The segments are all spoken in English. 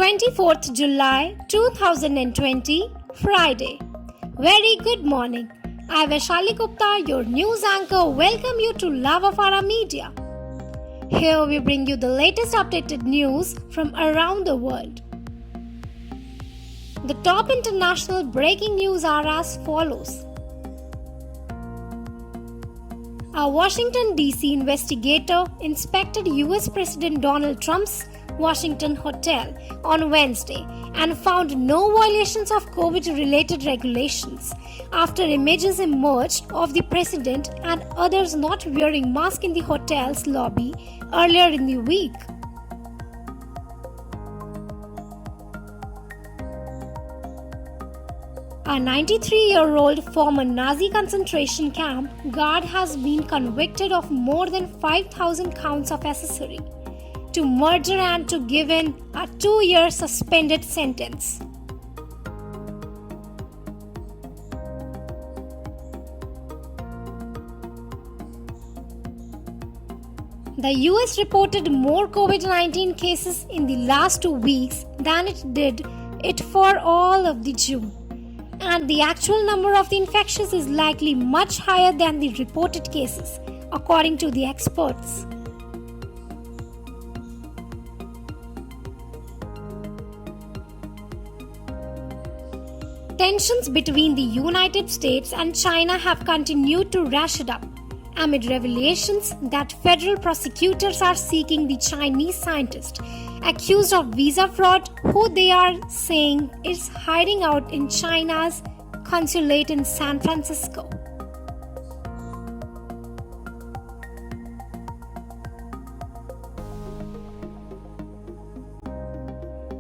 24th July 2020, Friday. Very good morning. I, Vaishali Gupta, your news anchor, welcome you to Lavafara Media. Here we bring you the latest updated news from around the world. The top international breaking news are as follows. A Washington, D.C. investigator inspected US President Donald Trump's Washington hotel on Wednesday and found no violations of COVID-related regulations after images emerged of the president and others not wearing masks in the hotel's lobby earlier in the week. A 93-year-old former Nazi concentration camp guard has been convicted of more than 5,000 counts of accessory to murder and to given a 2-year suspended sentence. The US reported more COVID-19 cases in the last 2 weeks than it did for all of the June. And the actual number of the infections is likely much higher than the reported cases, according to the experts. Tensions between the United States and China have continued to ratchet up amid revelations that federal prosecutors are seeking the Chinese scientist accused of visa fraud, who they are saying is hiding out in China's consulate in San Francisco.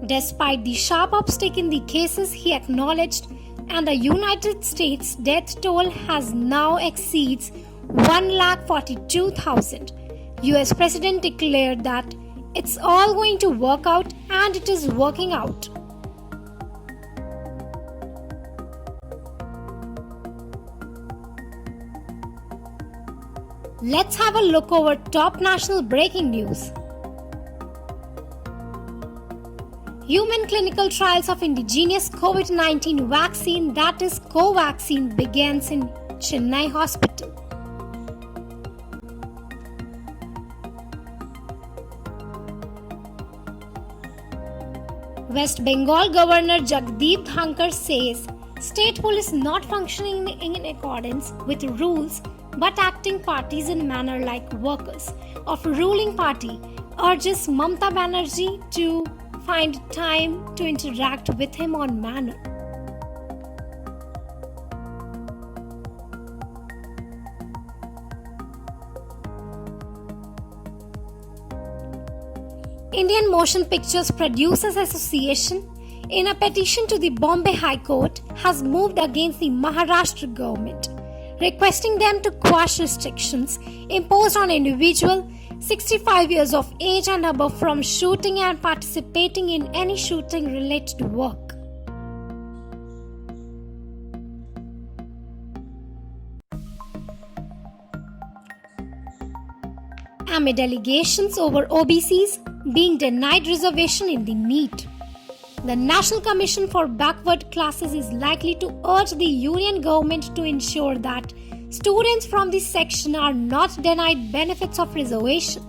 Despite the sharp uptick in the cases, he acknowledged, and the United States death toll has now exceeds 142,000. US President declared that it's all going to work out, and it is working out. Let's have a look over top national breaking news. Human clinical trials of indigenous COVID-19 vaccine, that is Covaxin, begins in Chennai hospital. West Bengal Governor Jagdeep Dhankar says state police not functioning in accordance with rules but acting partisan manner like workers of ruling party, urges Mamata Banerjee to find time to interact with him on manner. Indian Motion Pictures Producers Association, in a petition to the Bombay High Court, has moved against the Maharashtra government, requesting them to quash restrictions imposed on individuals 65 years of age and above from shooting and participating in any shooting-related work. Amid allegations over OBCs being denied reservation in the NEET, the National Commission for Backward Classes is likely to urge the union government to ensure that students from this section are not denied benefits of reservation.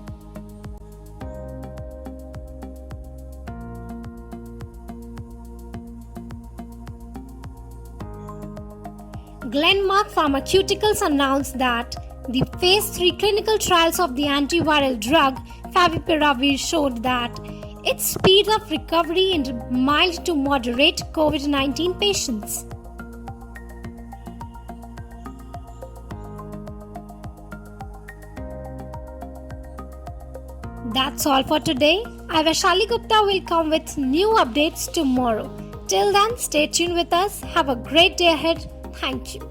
Glenmark Pharmaceuticals announced that the Phase 3 clinical trials of the antiviral drug Favipiravir showed that it speeds up recovery in mild to moderate COVID-19 patients. That's all for today. I, Vaishali Gupta, will come with new updates tomorrow. Till then, stay tuned with us. Have a great day ahead. Thank you.